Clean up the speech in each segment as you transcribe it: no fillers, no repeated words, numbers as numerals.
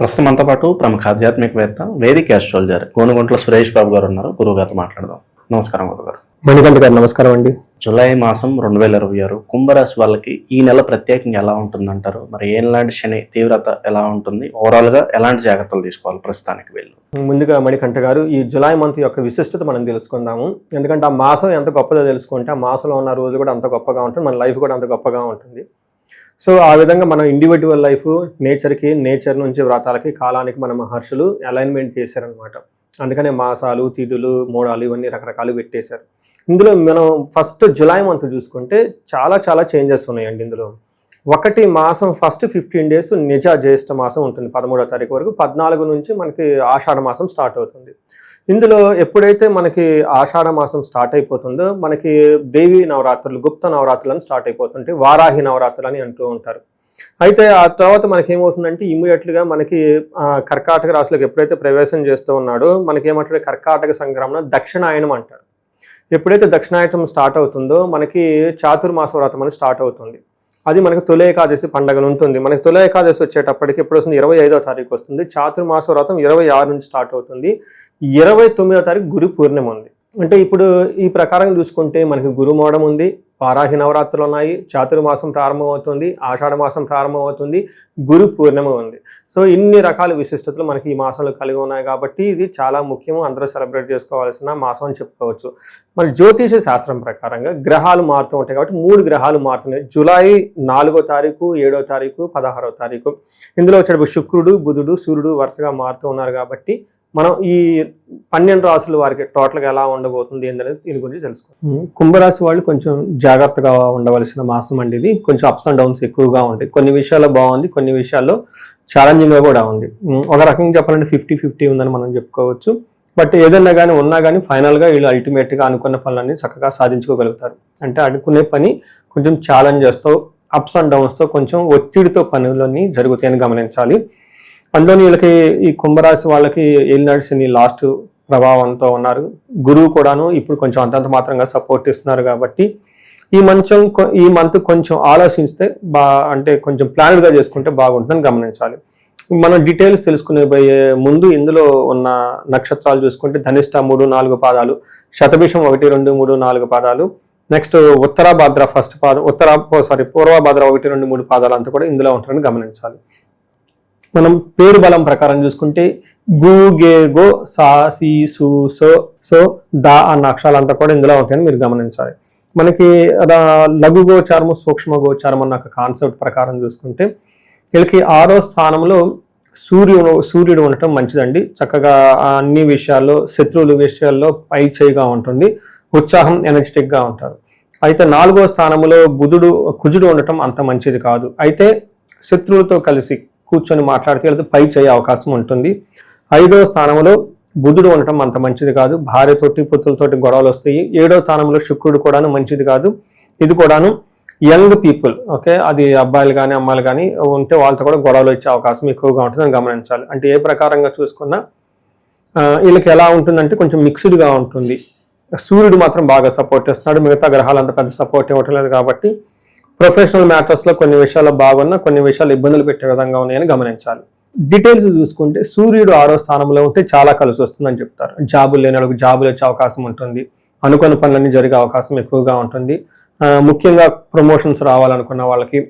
ప్రస్తుతం మనతో పాటు ప్రముఖ ఆధ్యాత్మికవేత్త వేదిక ఆస్ట్రాలజర్ గోనుగుంట్ల సురేష్ బాబు గారు ఉన్నారు. గురువు గారితో మాట్లాడదాం. నమస్కారం గురుగారు. మణికంఠ గారు నమస్కారం అండి. జూలై మాసం 2026 కుంభరాశి వాళ్ళకి ఈ నెల ప్రత్యేకంగా ఎలా ఉంటుందంటారు? మరి ఏలాంటి శని తీవ్రత ఎలా ఉంటుంది? ఓవరాల్ గా ఎలాంటి జాగ్రత్తలు తీసుకోవాలి ప్రస్తుతానికి వీళ్ళు? ముందుగా మణికంఠ గారు, ఈ జులై మంత్ యొక్క విశిష్టత మనం తెలుసుకుందాము. ఎందుకంటే ఆ మాసం ఎంత గొప్పదో తెలుసుకుంటే ఆ మాసంలో ఉన్న రోజు కూడా అంత గొప్పగా ఉంటుంది, మన లైఫ్ కూడా అంత గొప్పగా ఉంటుంది. సో ఆ విధంగా మనం ఇండివిజువల్ లైఫ్ నేచర్ నుంచి వ్రతాలకి కాలానికి మన మహర్షులు అలైన్మెంట్ చేశారనమాట. అందుకనే మాసాలు, తిథులు, మోడాలు ఇవన్నీ రకరకాలు పెట్టేశారు. ఇందులో మనం ఫస్ట్ జులై మంత్ చూసుకుంటే చాలా చేంజెస్ ఉన్నాయండి. ఇందులో ఒకటి మాసం ఫస్ట్ 15 days నిజ జ్యేష్ఠ మాసం ఉంటుంది 13వ తారీఖు వరకు. 14 నుంచి మనకి ఆషాఢ మాసం స్టార్ట్ అవుతుంది. ఇందులో ఎప్పుడైతే మనకి ఆషాఢ మాసం స్టార్ట్ అయిపోతుందో మనకి దేవీ నవరాత్రులు, గుప్త నవరాత్రులు అని స్టార్ట్ అయిపోతుంటాయి. వారాహి నవరాత్రులు అని అంటూ ఉంటారు. అయితే ఆ తర్వాత మనకి ఏమవుతుందంటే ఇమ్మీడియట్గా మనకి కర్కాటక రాశిలోకి ఎప్పుడైతే ప్రవేశం చేస్తూ ఉన్నాడో మనకి ఏమంటారు, కర్కాటక సంక్రమణ దక్షిణాయనం అంటారు. ఎప్పుడైతే దక్షిణాయనం స్టార్ట్ అవుతుందో మనకి చాతుర్మాస వ్రతం అని స్టార్ట్ అవుతుంది. అది మనకి తొలి ఏకాదశి పండుగలు ఉంటుంది. మనకి తొలి ఏకాదశి వచ్చేటప్పటికి ఎప్పుడు వస్తుంది, 25వ తారీఖు వస్తుంది. చాతుర్మాస వ్రతం 26 నుంచి స్టార్ట్ అవుతుంది. 29వ తారీఖు గురు పూర్ణిమ ఉంది. అంటే ఇప్పుడు ఈ ప్రకారం చూసుకుంటే మనకి గురుమోడం ఉంది, వారాహి నవరాత్రులు ఉన్నాయి, చాతుర్మాసం ప్రారంభమవుతుంది, ఆషాఢ మాసం ప్రారంభమవుతుంది, గురు పూర్ణిమ ఉంది. సో ఇన్ని రకాల విశిష్టతలు మనకి ఈ మాసంలో కలిగి ఉన్నాయి కాబట్టి ఇది చాలా ముఖ్యము, అందరూ సెలబ్రేట్ చేసుకోవాల్సిన మాసం అని చెప్పుకోవచ్చు. మరి జ్యోతిష శాస్త్రం ప్రకారంగా గ్రహాలు మారుతూ ఉంటాయి కాబట్టి 3 గ్రహాలు మారుతున్నాయి. జూలై 4వ తారీఖు, 7వ తారీఖు, 16వ తారీఖు. ఇందులో వచ్చేటప్పుడు శుక్రుడు, బుధుడు, సూర్యుడు వరుసగా మారుతూ ఉన్నారు కాబట్టి మనం ఈ 12 రాశుల వారికి టోటల్గా ఎలా ఉండబోతుంది ఏంటనేది దీని గురించి తెలుసుకోవాలి. కుంభరాశి వాళ్ళు కొంచెం జాగ్రత్తగా ఉండవలసిన మాసం అండి. ఇది కొంచెం అప్స్ అండ్ డౌన్స్ ఎక్కువగా ఉంటాయి. కొన్ని విషయాల్లో బాగుంది, కొన్ని విషయాల్లో ఛాలెంజింగ్గా కూడా ఉంది. ఒక రకంగా చెప్పాలంటే 50-50 ఉందని మనం చెప్పుకోవచ్చు. బట్ ఏదన్నా కానీ ఉన్నా కానీ ఫైనల్గా వీళ్ళు అల్టిమేట్గా అనుకున్న పనులన్నీ చక్కగా సాధించుకోగలుగుతారు. అంటే అనుకునే పని కొంచెం ఛాలెంజెస్తో, అప్స్ అండ్ డౌన్స్తో, కొంచెం ఒత్తిడితో పనులన్నీ జరుగుతాయని గమనించాలి. అందులోని వీళ్ళకి ఈ కుంభరాశి వాళ్ళకి ఏలినాటి శని లాస్ట్ ప్రభావంతో ఉన్నారు. గురువు కూడాను ఇప్పుడు కొంచెం అంతంత మాత్రంగా సపోర్ట్ ఇస్తున్నారు కాబట్టి ఈ మంత్ కొంచెం ఆలోచిస్తే అంటే కొంచెం ప్లాన్డ్గా చేసుకుంటే బాగుంటుందని గమనించాలి. మనం డీటెయిల్స్ తెలుసుకునే పోయే ముందు ఇందులో ఉన్న నక్షత్రాలు చూసుకుంటే ధనిష్ట 3-4 పాదాలు, శతభిషం 1-2-3-4 పాదాలు, నెక్స్ట్ ఉత్తరాభాద్ర ఫస్ట్ పాదం, పూర్వభాద్ర 1-2-3 పాదాలు అంతా కూడా ఇందులో ఉంటారని గమనించాలి. మనం పేరు బలం ప్రకారం చూసుకుంటే గు, గే, గో, సా, సి, సు, సో, దా అన్న అక్షరాలంతా కూడా ఇందులో ఉంటాయని మీరు గమనించాలి. మనకి లఘు గోచారము, సూక్ష్మ గోచారం అన్న ఒక కాన్సెప్ట్ ప్రకారం చూసుకుంటే వీళ్ళకి 6వ స్థానంలో సూర్యుడు ఉండటం మంచిదండి. చక్కగా అన్ని విషయాల్లో, శత్రువుల విషయాల్లో పై చేయిగా ఉంటుంది, ఉత్సాహం, ఎనర్జెటిక్గా ఉంటారు. అయితే 4వ స్థానంలో కుజుడు ఉండటం అంత మంచిది కాదు. అయితే శత్రువులతో కలిసి కూర్చొని మాట్లాడితే వెళ్తే పై చేయ అవకాశం ఉంటుంది. 5వ స్థానంలో బుధుడు ఉండటం అంత మంచిది కాదు, భార్యతోటి పుత్రులతోటి గొడవలు వస్తాయి. 7వ స్థానంలో శుక్రుడు కూడాను మంచిది కాదు. ఇది కూడాను యంగ్ పీపుల్, ఓకే, అది అబ్బాయిలు కానీ అమ్మాయిలు కానీ ఉంటే వాళ్ళతో కూడా గొడవలు వచ్చే అవకాశం ఎక్కువగా ఉంటుందని గమనించాలి. అంటే ఏ ప్రకారంగా చూసుకున్నా వీళ్ళకి ఎలా ఉంటుందంటే కొంచెం మిక్స్డ్గా ఉంటుంది. సూర్యుడు మాత్రం బాగా సపోర్ట్ ఇస్తున్నాడు, మిగతా గ్రహాలు అంత పెద్ద సపోర్ట్ ఇవ్వటం లేదు. కాబట్టి ప్రొఫెషనల్ మ్యాటర్స్లో కొన్ని విషయాల్లో బాగున్నా, కొన్ని విషయాలు ఇబ్బందులు పెట్టే విధంగా ఉన్నాయని గమనించాలి. డీటెయిల్స్ చూసుకుంటే సూర్యుడు 6వ స్థానంలో ఉంటే చాలా కలిసి వస్తుందని చెప్తారు. జాబులు లేని వాళ్ళకి జాబులు వచ్చే అవకాశం ఉంటుంది, అనుకున్న పనులన్నీ జరిగే అవకాశం ఎక్కువగా ఉంటుంది. ముఖ్యంగా ప్రమోషన్స్ రావాలనుకున్న వాళ్ళకి,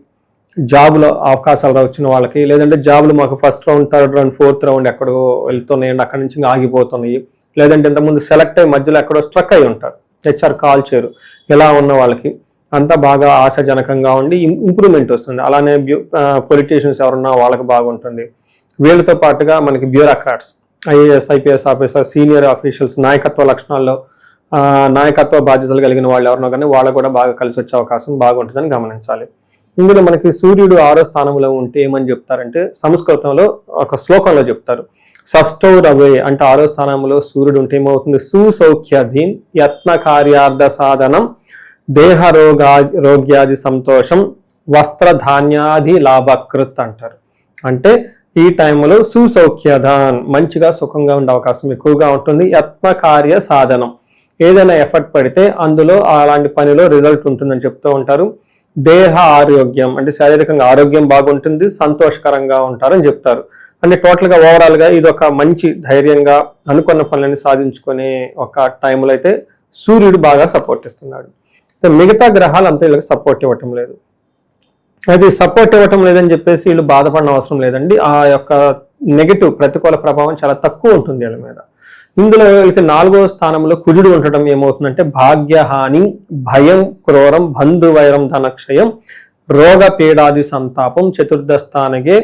జాబులో అవకాశాలు వచ్చిన వాళ్ళకి, లేదంటే జాబులు మాకు first round, third round, 4th round ఎక్కడో వెళ్తున్నాయండి, అక్కడి నుంచి ఆగిపోతున్నాయి, లేదంటే ఇంతకుముందు సెలెక్ట్ అయ్యి మధ్యలో ఎక్కడో స్ట్రక్ అయి ఉంటారు, హెచ్ఆర్ కాల్ చేయరు, ఇలా ఉన్న వాళ్ళకి అంతా బాగా ఆశాజనకంగా ఉండి ఇంప్రూవ్మెంట్ వస్తుంది. అలానే పొలిటీషియన్స్ ఎవరున్నా వాళ్ళకి బాగుంటుంది. వీళ్ళతో పాటుగా మనకి bureaucrats, IAS, IPS officer, senior officials, నాయకత్వ లక్షణాల్లో నాయకత్వ బాధ్యతలు కలిగిన వాళ్ళు ఎవరినో కానీ వాళ్ళకు కూడా బాగా కలిసి వచ్చే అవకాశం బాగుంటుందని గమనించాలి. ఇందులో మనకి సూర్యుడు 6వ స్థానంలో ఉంటే ఏమని చెప్తారంటే సంస్కృతంలో ఒక శ్లోకంలో చెప్తారు, షష్టౌ రవే అంటే 6వ స్థానంలో సూర్యుడు ఉంటే ఏమవుతుంది, సుసౌఖ్యాధీన్ యత్న కార్యార్థ సాధనం, దేహ రోగ్యాది సంతోషం, వస్త్రధాన్యాది లాభకృత్ అంటారు. అంటే ఈ టైంలో సుసౌఖ్యధాన్ మంచిగా సుఖంగా ఉండే అవకాశం ఎక్కువగా ఉంటుంది. యత్న కార్య సాధనం ఏదైనా ఎఫర్ట్ పడితే అందులో అలాంటి పనిలో రిజల్ట్ ఉంటుందని చెప్తూ ఉంటారు. దేహ ఆరోగ్యం అంటే శారీరకంగా ఆరోగ్యం బాగుంటుంది, సంతోషకరంగా ఉంటారని చెప్తారు. అంటే టోటల్గా ఓవరాల్గా ఇది ఒక మంచి ధైర్యంగా అనుకున్న పనులని సాధించుకునే ఒక టైంలో అయితే సూర్యుడు బాగా సపోర్ట్ ఇస్తున్నాడు. మిగతా గ్రహాలు అంతా వీళ్ళకి సపోర్ట్ ఇవ్వటం లేదు. అది సపోర్ట్ ఇవ్వటం లేదని చెప్పేసి వీళ్ళు బాధపడిన అవసరం లేదండి. ఆ యొక్క నెగిటివ్ ప్రతికూల ప్రభావం చాలా తక్కువ ఉంటుంది వీళ్ళ మీద. ఇందులో వీళ్ళకి 4వ స్థానంలో కుజుడు ఉండటం ఏమవుతుందంటే భాగ్యహాని, భయం, క్రోరం, బంధువైరం, ధనక్షయం, రోగ పీడాది సంతాపం, చతుర్థ స్థానగే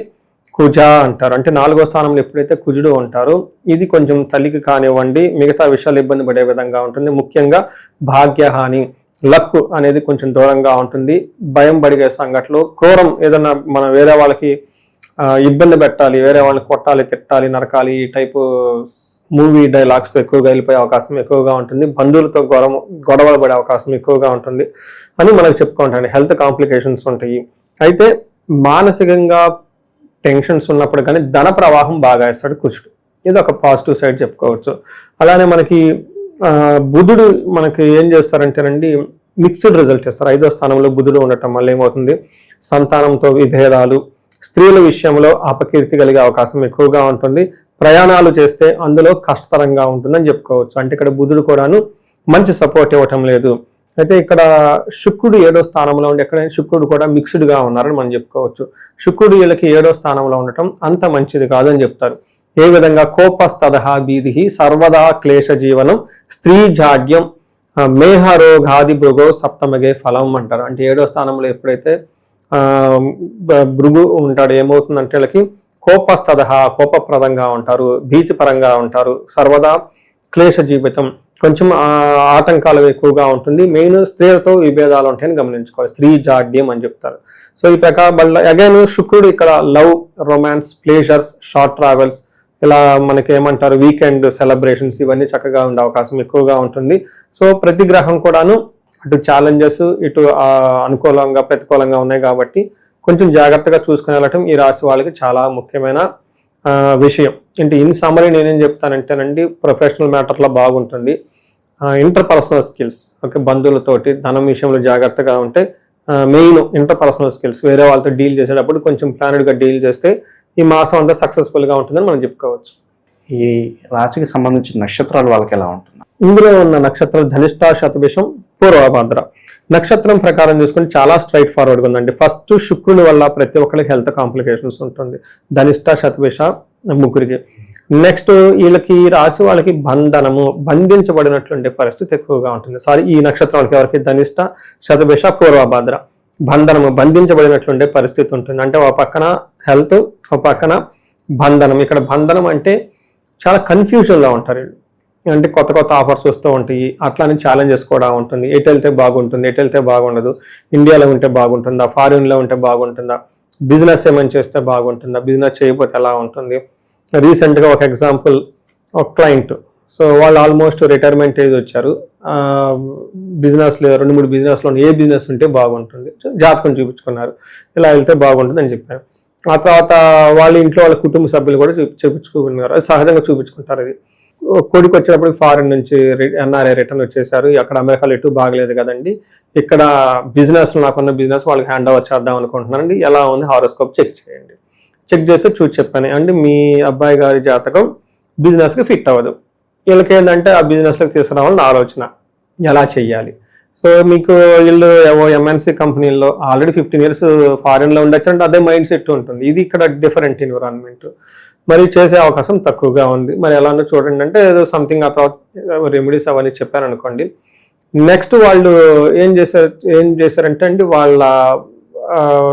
కుజ అంటారు. అంటే 4వ స్థానంలో ఎప్పుడైతే కుజుడు ఉంటారో ఇది కొంచెం తల్లికి కానివ్వండి మిగతా విషయాలు ఇబ్బంది పడే విధంగా ఉంటుంది. ముఖ్యంగా భాగ్యహాని, లక్ అనేది కొంచెం దూరంగా ఉంటుంది, భయం పడిగే సంఘటనలు, క్రూరం ఏదన్నా మనం వేరే వాళ్ళకి ఇబ్బంది పెట్టాలి, వేరే వాళ్ళని కొట్టాలి, తిట్టాలి, నరకాలి ఈ టైపు మూవీ డైలాగ్స్తో ఎక్కువగా వెళ్ళిపోయే అవకాశం ఎక్కువగా ఉంటుంది. బంధువులతో గొడవలు పడే అవకాశం ఎక్కువగా ఉంటుంది అని మనకు చెప్పుకుంటాం. హెల్త్ కాంప్లికేషన్స్ ఉంటాయి. అయితే మానసికంగా టెన్షన్స్ ఉన్నప్పుడు కానీ ధన ప్రవాహం బాగా ఇస్తాడు కుజుడు. ఇది ఒక పాజిటివ్ సైడ్ చెప్పుకోవచ్చు. అలానే మనకి బుధుడు మనకి ఏం చేస్తారంటేనండి మిక్స్డ్ రిజల్ట్ ఇస్తారు. 5వ స్థానంలో బుధుడు ఉండటం వల్ల ఏమవుతుంది, సంతానంతో విభేదాలు, స్త్రీల విషయంలో అపకీర్తి కలిగే అవకాశం ఎక్కువగా ఉంటుంది. ప్రయాణాలు చేస్తే అందులో కష్టతరంగా ఉంటుందని చెప్పుకోవచ్చు. అంటే ఇక్కడ బుధుడు కూడాను మంచి సపోర్ట్ ఇవ్వటం లేదు. అయితే ఇక్కడ శుక్రుడు 7వ స్థానంలో ఉండి ఎక్కడైనా శుక్రుడు కూడా మిక్స్డ్గా ఉన్నారని మనం చెప్పుకోవచ్చు. శుక్రుడు వీళ్ళకి 7వ స్థానంలో ఉండటం అంత మంచిది కాదని చెప్తారు. ఏ విధంగా కోపస్తదహ బీదిహి సర్వదా క్లేశ జీవనం స్త్రీ జాడ్యం మేహరోగాది భృగో సప్తమగే ఫలం అంటారు. అంటే 7వ స్థానంలో ఎప్పుడైతే భృగు ఉంటాడు ఏమవుతుందంటే వీళ్ళకి కోపస్తదహ కోపప్రదంగా ఉంటారు, భీతిపరంగా ఉంటారు, సర్వదా క్లేశ జీవితం, కొంచెం ఆటంకాలు ఎక్కువగా ఉంటుంది. మెయిన్ స్త్రీలతో విభేదాలు ఉంటాయని గమనించుకోవాలి. స్త్రీ జాడ్యం అని చెప్తారు. సో ఈ ప్రకారం అగైన్ శుక్రుడు ఇక్కడ love, romance, pleasures, short travels, ఇలా మనకి ఏమంటారు వీకెండ్ సెలబ్రేషన్స్ ఇవన్నీ చక్కగా ఉండే అవకాశం ఎక్కువగా ఉంటుంది. సో ప్రతి గ్రహం కూడాను అటు ఛాలెంజెస్ ఇటు అనుకూలంగా ప్రతికూలంగా ఉన్నాయి కాబట్టి కొంచెం జాగ్రత్తగా చూసుకుని వెళ్ళటం ఈ రాశి వాళ్ళకి చాలా ముఖ్యమైన విషయం. అంటే ఇన్ సమ్మరీ నేనేం చెప్తానంటేనండి ప్రొఫెషనల్ మ్యాటర్లో బాగుంటుంది. ఇంటర్పర్సనల్ స్కిల్స్, ఓకే, బంధువులతోటి ధనం విషయంలో జాగ్రత్తగా ఉంటే మెయిన్ ఇంటర్పర్సనల్ స్కిల్స్ వేరే వాళ్ళతో డీల్ చేసేటప్పుడు కొంచెం ప్లానెడ్గా డీల్ చేస్తే ఈ మాసం అంతా సక్సెస్ఫుల్గా ఉంటుందని మనం చెప్పుకోవచ్చు. ఈ రాశికి సంబంధించిన నక్షత్రాలు వాళ్ళకి ఎలా ఉంటుంది? ఇందులో ఉన్న నక్షత్రాలు ధనిష్ట, శతభిషం, పూర్వభాద్ర. నక్షత్రం ప్రకారం చూసుకుంటే చాలా స్ట్రైట్ ఫార్వర్డ్గా ఉందండి. ఫస్ట్ శుక్రుని వల్ల ప్రతి ఒక్కరికి హెల్త్ కాంప్లికేషన్స్ ఉంటుంది, ధనిష్ట, శతభిష ముగ్గురికి. నెక్స్ట్ వీళ్ళకి రాశి వాళ్ళకి బంధనము, బంధించబడినట్లుండే పరిస్థితి ఎక్కువగా ఉంటుంది. ఈ నక్షత్రాలకి ఎవరికి ధనిష్ట, శతభిష, పూర్వభాద్ర బంధనము, బంధించబడినట్లుండే పరిస్థితి ఉంటుంది. అంటే ఒక పక్కన హెల్త్, ఒక పక్కన బంధనం. ఇక్కడ బంధనం అంటే చాలా కన్ఫ్యూజన్లో ఉంటారు వీళ్ళు. అంటే కొత్త కొత్త ఆఫర్స్ వస్తూ ఉంటాయి, అట్లానే ఛాలెంజెస్ కూడా ఉంటుంది. ఎటు వెళ్తే బాగుంటుంది, ఎటు వెళ్తే బాగుండదు, ఇండియాలో ఉంటే బాగుంటుందా, ఫారిన్లో ఉంటే బాగుంటుందా, బిజినెస్ ఏమైనా చేస్తే బాగుంటుందా, బిజినెస్ చేయకపోతే ఎలా ఉంటుంది. రీసెంట్గా ఒక ఎగ్జాంపుల్, ఒక క్లయింట్, సో వాళ్ళు ఆల్మోస్ట్ రిటైర్మెంట్ ఏజ్ వచ్చారు, బిజినెస్ లేదు, 2-3 బిజినెస్లో ఏ బిజినెస్ ఉంటే బాగుంటుంది, జాతకం చూపించుకున్నారు, ఇలా వెళ్తే బాగుంటుంది అని చెప్పారు. ఆ తర్వాత వాళ్ళ ఇంట్లో వాళ్ళ కుటుంబ సభ్యులు కూడా చూపించుకున్నారు. అది సహజంగా చూపించుకుంటారు. అది కొడుకు వచ్చేటప్పుడు ఫారిన్ నుంచి ఎన్ఆర్ఐ రిటర్న్ వచ్చేసారు, అక్కడ అమెరికాలో ఎటు బాగలేదు కదండి, ఇక్కడ బిజినెస్ నాకున్న బిజినెస్ వాళ్ళకి హ్యాండ్ ఓవర్ చేద్దాం అనుకుంటున్నానండి, ఎలా ఉంది హారోస్కోప్ చెక్ చేయండి. చెక్ చేస్తే చూసి చెప్పాను అంటే మీ అబ్బాయి గారి జాతకం బిజినెస్కి ఫిట్ అవ్వదు, వీళ్ళకి ఏంటంటే ఆ బిజినెస్లోకి తీసుకురావాలని ఆలోచన, ఎలా చెయ్యాలి. సో మీకు వీళ్ళు ఎంఎన్సీ కంపెనీల్లో ఆల్రెడీ 15 years ఫారిన్లో ఉండొచ్చు అంటే అదే మైండ్ సెట్ ఉంటుంది. ఇది ఇక్కడ డిఫరెంట్ ఎన్విరాన్మెంట్, మరి చేసే అవకాశం తక్కువగా ఉంది. మరి ఎలానో చూడండి అంటే ఏదో సంథింగ్ ఆ తర్వాత రెమెడీస్ అవన్నీ చెప్పాను అనుకోండి. నెక్స్ట్ వాళ్ళు ఏం చేశారంటే అండి వాళ్ళ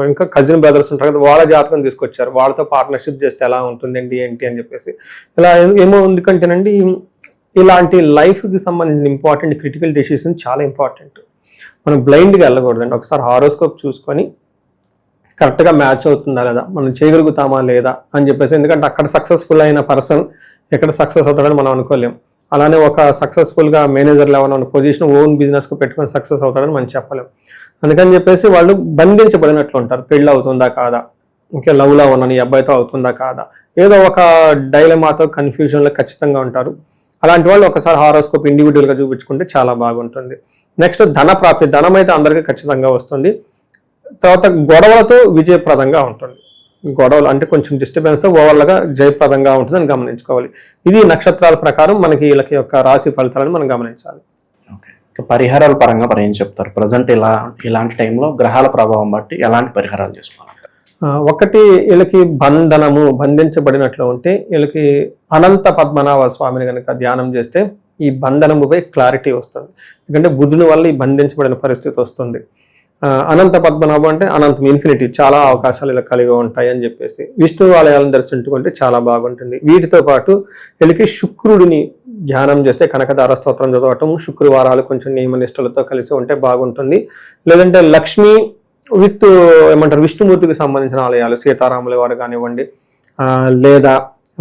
ఇంకా కజిన్ బ్రదర్స్ ఉంటారు కదా, వాళ్ళ జాతకం తీసుకొచ్చారు, వాళ్ళతో పార్ట్నర్షిప్ చేస్తే ఎలా ఉంటుందండి ఏంటి అని చెప్పేసి. ఇలా ఏమో ఎందుకంటేనండి ఇలాంటి లైఫ్కి సంబంధించిన ఇంపార్టెంట్ క్రిటికల్ డెసిషన్ చాలా ఇంపార్టెంట్. మనం బ్లైండ్గా వెళ్ళకూడదండి. ఒకసారి హారోస్కోప్ చూసుకొని కరెక్ట్గా మ్యాచ్ అవుతుందా లేదా, మనం చేయగలుగుతామా లేదా అని చెప్పేసి. ఎందుకంటే అక్కడ సక్సెస్ఫుల్ అయిన పర్సన్ ఎక్కడ సక్సెస్ అవుతాడని మనం అనుకోలేం. అలానే ఒక సక్సెస్ఫుల్గా మేనేజర్ లెవెల్ ఉన్న పొజిషన్ ఓన్ బిజినెస్కి పెట్టుకొని సక్సెస్ అవుతాడని మనం చెప్పలేం. అందుకని చెప్పేసి వాళ్ళు బంధించబడినట్లు ఉంటారు. పెళ్ళి అవుతుందా కాదా, ఇంకా లవ్లో ఉన్నాను ఈ అబ్బాయితో అవుతుందా కాదా, ఏదో ఒక డైలమాతో కన్ఫ్యూజన్లో ఖచ్చితంగా ఉంటారు. అలాంటి వాళ్ళు ఒకసారి హారోస్కోప్ ఇండివిజువల్గా చూపించుకుంటే చాలా బాగుంటుంది. నెక్స్ట్ ధన ప్రాప్తి, ధనం అయితే అందరికీ ఖచ్చితంగా వస్తుంది. తర్వాత గొడవలతో విజయప్రదంగా ఉంటుంది. గొడవలు అంటే కొంచెం డిస్టర్బెన్స్తో ఓవర్గా జయప్రదంగా ఉంటుందని గమనించుకోవాలి. ఇది నక్షత్రాల ప్రకారం మనకి వీళ్ళకి యొక్క రాశి ఫలితాలను మనం గమనించాలి. ఓకే. పరిహారాల పరంగా మరి ఏం చెప్తారు? ప్రజెంట్ ఇలాంటి టైంలో గ్రహాల ప్రభావం బట్టి ఎలాంటి పరిహారాలు చేసుకోవాలి? ఒకటి, వీళ్ళకి బంధించబడినట్లు ఉంటే వీళ్ళకి అనంత పద్మనాభ స్వామిని కనుక ధ్యానం చేస్తే ఈ బంధనముపై క్లారిటీ వస్తుంది. ఎందుకంటే బుధుని వల్ల ఈ బంధించబడిన పరిస్థితి వస్తుంది. అనంత పద్మనాభం అంటే అనంతం, ఇన్ఫినిటీ, చాలా అవకాశాలు ఇలా కలిగి ఉంటాయి అని చెప్పేసి విష్ణు ఆలయాలను దర్శించుకుంటే చాలా బాగుంటుంది. వీటితో పాటు వీళ్ళకి శుక్రుడిని ధ్యానం చేస్తే కనకదార స్తోత్రం చదవటం, శుక్రవారాలు కొంచెం నియమనిష్టలతో కలిసి ఉంటే బాగుంటుంది. లేదంటే లక్ష్మి విత్ విష్ణుమూర్తికి సంబంధించిన ఆలయాలు, సీతారాముల వారు కానివ్వండి, లేదా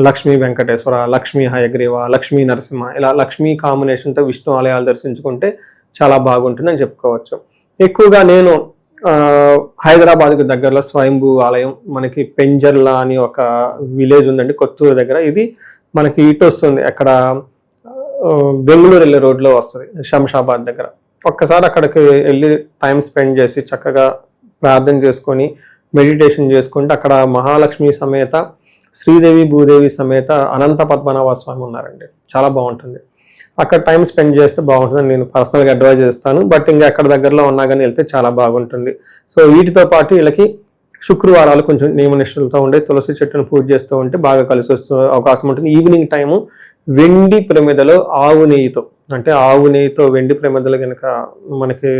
లక్ష్మీ వెంకటేశ్వర, లక్ష్మీ హయగ్రీవ, లక్ష్మీ నరసింహ, ఇలా లక్ష్మీ కాంబినేషన్తో విష్ణు ఆలయాలు దర్శించుకుంటే చాలా బాగుంటుంది అని చెప్పుకోవచ్చు. ఎక్కువగా నేను హైదరాబాద్కి దగ్గరలో స్వయంభూ ఆలయం, మనకి పెంజర్లా అని ఒక విలేజ్ ఉందండి కొత్తూరు దగ్గర. ఇది మనకి ఇటు వస్తుంది, అక్కడ బెంగళూరు వెళ్ళే రోడ్లో వస్తుంది, శంషాబాద్ దగ్గర. ఒక్కసారి అక్కడికి వెళ్ళి టైం స్పెండ్ చేసి చక్కగా ప్రార్థన చేసుకొని మెడిటేషన్ చేసుకుంటే అక్కడ మహాలక్ష్మి సమేత, శ్రీదేవి భూదేవి సమేత అనంత పద్మనాభ స్వామి ఉన్నారండి. చాలా బాగుంటుంది. అక్కడ టైం స్పెండ్ చేస్తే బాగుంటుందని నేను పర్సనల్గా అడ్వైజ్ చేస్తాను. బట్ ఇంకా ఎక్కడ దగ్గరలో ఉన్నా కానీ వెళ్తే చాలా బాగుంటుంది. సో వీటితో పాటు వీళ్ళకి శుక్రవారాలు కొంచెం నియమనిష్టలతో ఉండే తులసి చెట్టును పూజ చేస్తూ ఉంటే బాగా కలిసి వస్తూ అవకాశం ఉంటుంది. ఈవినింగ్ టైము వెండి ప్రమిదలో ఆవు నెయ్యితో వెండి ప్రమిదలు కనుక మనకి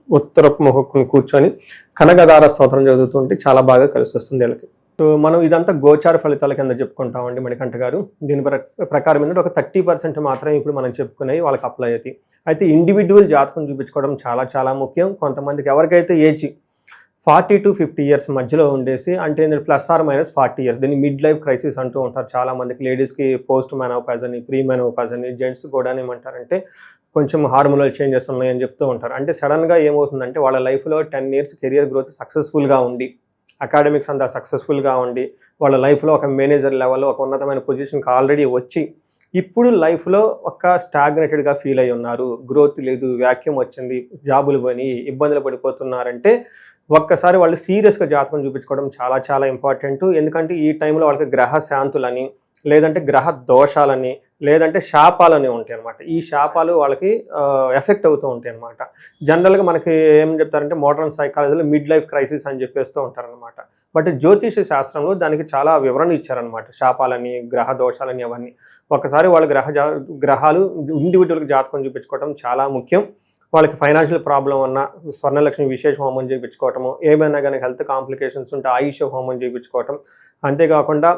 ఉత్తరపు ముఖక్కుని కూర్చొని కనకదార స్తోత్రం చదువుతుంటే చాలా బాగా కలిసి వస్తుంది వీళ్ళకి. సో మనం ఇదంతా గోచార ఫలితాల కింద చెప్పుకుంటామండి మణికంఠ గారు. దీని ప్రకారం ఏంటంటే ఒక 30% మాత్రమే ఇప్పుడు మనం చెప్పుకునేవి వాళ్ళకి అప్లై అవుతాయి. అయితే ఇండివిజువల్ జాతకం చూపించుకోవడం చాలా చాలా ముఖ్యం. కొంతమందికి ఎవరికైతే ఏజ్ 40 to 50 years మధ్యలో ఉండేసి, అంటే +or-40 years, దీన్ని మిడ్ లైఫ్ క్రైసిస్ అంటూ ఉంటారు చాలా మందికి. లేడీస్కి పోస్ట్ మెనోపాజ్ అని, ప్రీ మెనోపాజ్ అని, జెంట్స్ కూడా ఏమంటారంటే కొంచెం హార్మోనల్ చేంజెస్ ఉన్నాయని చెప్తూ ఉంటారు. అంటే సడన్గా ఏమవుతుందంటే వాళ్ళ లైఫ్లో 10 years కెరియర్ గ్రోత్ సక్సెస్ఫుల్గా ఉండి, అకాడమిక్స్ అంతా సక్సెస్ఫుల్గా ఉండి, వాళ్ళ లైఫ్లో ఒక మేనేజర్ లెవెల్లో ఒక ఉన్నతమైన పొజిషన్కి ఆల్రెడీ వచ్చి ఇప్పుడు లైఫ్లో ఒక స్టాగ్నేటెడ్గా ఫీల్ అయి ఉన్నారు, గ్రోత్ లేదు, వ్యాక్యూమ్ వచ్చింది, జాబులు పోయి ఇబ్బందులు పడిపోతున్నారంటే ఒక్కసారి వాళ్ళు సీరియస్గా జాతకం చూపించుకోవడం చాలా చాలా ఇంపార్టెంట్. ఎందుకంటే ఈ టైంలో వాళ్ళకి గ్రహ శాంతులని, లేదంటే గ్రహ దోషాలని, లేదంటే శాపాలని ఉంటాయి అనమాట. ఈ శాపాలు వాళ్ళకి ఎఫెక్ట్ అవుతూ ఉంటాయి అనమాట. జనరల్గా మనకి ఏం చెప్తారంటే మోడర్న్ సైకాలజీలో మిడ్ లైఫ్ క్రైసిస్ అని చెప్పేస్తూ ఉంటారనమాట. బట్ జ్యోతిష శాస్త్రంలో దానికి చాలా వివరణ ఇచ్చారనమాట. శాపాలని, గ్రహ దోషాలని అవన్నీ. ఒకసారి వాళ్ళ గ్రహాలు ఇండివిజువల్కి జాతకం చూపించుకోవడం చాలా ముఖ్యం. వాళ్ళకి ఫైనాన్షియల్ ప్రాబ్లం ఉన్న స్వర్ణలక్ష్మి విశేష హోమం చేయించుకోవటము, ఏమైనా కానీ హెల్త్ కాంప్లికేషన్స్ ఉంటే ఆయుష హోమం చేయించుకోవటం, అంతేకాకుండా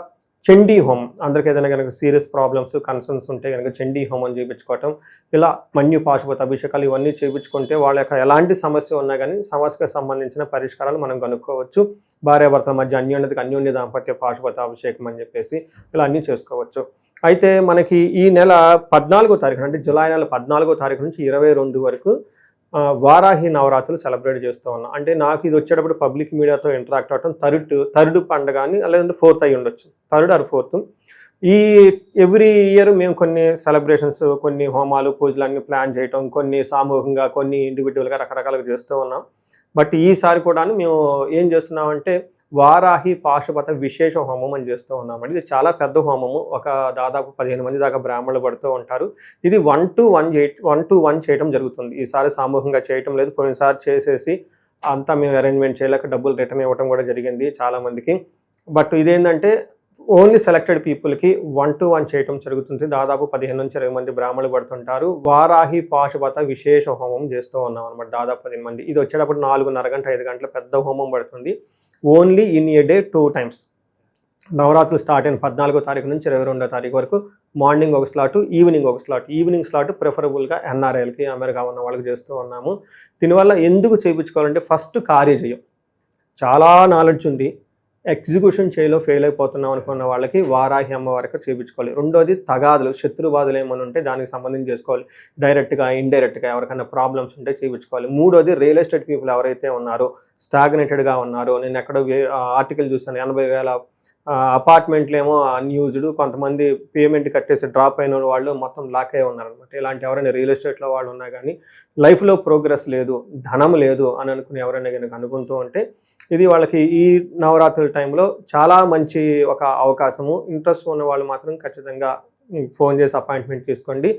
చండీ హోమం, అందరికి ఏదైనా కనుక సీరియస్ ప్రాబ్లమ్స్ కన్సర్న్స్ ఉంటే కనుక చండీ హోమం చేయించుకోవటం, ఇలా మన్యు పాశుపత అభిషేకాలు ఇవన్నీ చేయించుకుంటే వాళ్ళ యొక్క ఎలాంటి సమస్య ఉన్నా కానీ సమస్యకు సంబంధించిన పరిష్కారాలు మనం కనుక్కోవచ్చు. భార్యాభర్తల మధ్య అన్యోన్య దాంపత్య పాశుపత అభిషేకం అని చెప్పేసి ఇలా అన్నీ చేసుకోవచ్చు. అయితే మనకి ఈ నెల 14వ తారీఖు, అంటే జూలై నెల 14వ తారీఖు నుంచి 22 వరకు వారాహి నవరాత్రులు సెలబ్రేట్ చేస్తూ ఉన్నాం. అంటే నాకు ఇది వచ్చేటప్పుడు పబ్లిక్ మీడియాతో ఇంటరాక్ట్ అవ్వటం థర్డ్ పండుగ అని, లేదంటే 4th అయి ఉండొచ్చు, 3rd or 4th. ఈ ఎవ్రీ ఇయర్ మేము కొన్ని సెలబ్రేషన్స్, కొన్ని హోమాలు, పూజలు అన్ని ప్లాన్ చేయటం, కొన్ని సామూహికంగా, కొన్ని ఇండివిజువల్గా రకరకాలుగా చేస్తూ ఉన్నాం. బట్ ఈసారి కూడా మేము ఏం చేస్తున్నామంటే వారాహి పాశుపత విశేష హోమం అని చేస్తూ ఉన్నామండి. ఇది చాలా పెద్ద హోమము. ఒక దాదాపు 15 మంది దాకా బ్రాహ్మణులు పడుతూ ఉంటారు. ఇది 1 to 1 చేయడం జరుగుతుంది. ఈసారి సామూహికంగా చేయటం లేదు. కొన్నిసారి చేసేసి అంతా మేము అరేంజ్మెంట్ చేయలేక డబ్బులు రిటర్న్ ఇవ్వడం కూడా జరిగింది చాలా మందికి. బట్ ఇదేంటంటే ఓన్లీ సెలెక్టెడ్ పీపుల్కి 1 to 1 చేయటం జరుగుతుంది. దాదాపు 15 నుంచి 20 మంది బ్రాహ్మణులు పడుతుంటారు. వారాహి పాశుపత విశేష హోమం చేస్తూ ఉన్నాం అనమాట. దాదాపు 15 మంది. ఇది వచ్చేటప్పుడు 4:30 గంటల 5 గంటల పెద్ద హోమం పడుతుంది. Only in a day 2 times. నవరాత్రులు స్టార్ట్ అయిన 14వ తారీఖు నుంచి 22వ తారీఖు వరకు మార్నింగ్ ఒక స్లాట్, ఈవినింగ్ ఒక స్లాట్. ఈవినింగ్ స్లాట్ ప్రిఫరబుల్గా NRIలకి, అమెరికా ఉన్న వాళ్ళకి చేస్తూ ఉన్నాము. దీనివల్ల ఎందుకు చేయించుకోవాలంటే ఫస్ట్ కార్యజయం, చాలా నాలెడ్జ్ ఉంది, ఎగ్జిక్యూషన్ చేయలో ఫెయిల్ అయిపోతున్నాం అనుకున్న వాళ్ళకి వారాహి అమ్మవారికి చేయించుకోవాలి. రెండోది తగాదులు, శత్రుబాధలు ఏమైనా ఉంటే దానికి సంబంధించి చేసుకోవాలి. డైరెక్ట్గా, ఇండైరెక్ట్గా ఎవరికైనా ప్రాబ్లమ్స్ ఉంటే చేయించుకోవాలి. మూడోది రియల్ ఎస్టేట్ పీపుల్ ఎవరైతే ఉన్నారో, స్టాగ్నేటెడ్గా ఉన్నారో, నేను ఎక్కడో ఆర్టికల్ చూస్తాను 80,000 అపార్ట్మెంట్లు ఏమో అన్యూజ్డ్, కొంతమంది పేమెంట్ కట్టేసి డ్రాప్ అయిన వాళ్ళు మొత్తం లాక్ అయి ఉన్నారనమాట. ఇలాంటి ఎవరైనా రియల్ ఎస్టేట్లో వాళ్ళు ఉన్నా కానీ లైఫ్లో ప్రోగ్రెస్ లేదు, ధనం లేదు అని అనుకుని ఎవరైనా కనుక అనుకుంటూ ఉంటే ఇది వాళ్ళకి ఈ నవరాత్రుల టైంలో చాలా మంచి ఒక అవకాశము. ఇంట్రెస్ట్ ఉన్న వాళ్ళు మాత్రం ఖచ్చితంగా ఫోన్ చేసి అపాయింట్మెంట్ తీసుకోండి.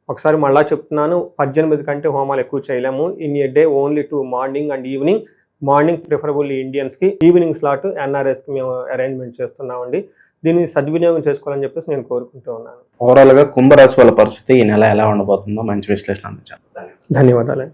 ఒకసారి మళ్ళీ చెప్తున్నాను, 18 కంటే హోమాలు ఎక్కువ చేయలేము. In a day only 2 morning and evening. Morning preferably ఇండియన్స్కి, ఈవినింగ్ స్లాట్ ఎన్ఆర్ఎస్కి మేము అరేంజ్మెంట్ చేస్తున్నామండి. దీన్ని సద్వినియోగం చేసుకోవాలని చెప్పేసి నేను కోరుకుంటూ ఉన్నాను. ఓవరాల్గా కుంభరాశి వాళ్ళ పరిస్థితి ఈ నెల ఎలా ఉండబోతుందో మంచి విశ్లేషణ అందించారు. ధన్యవాదాలండి.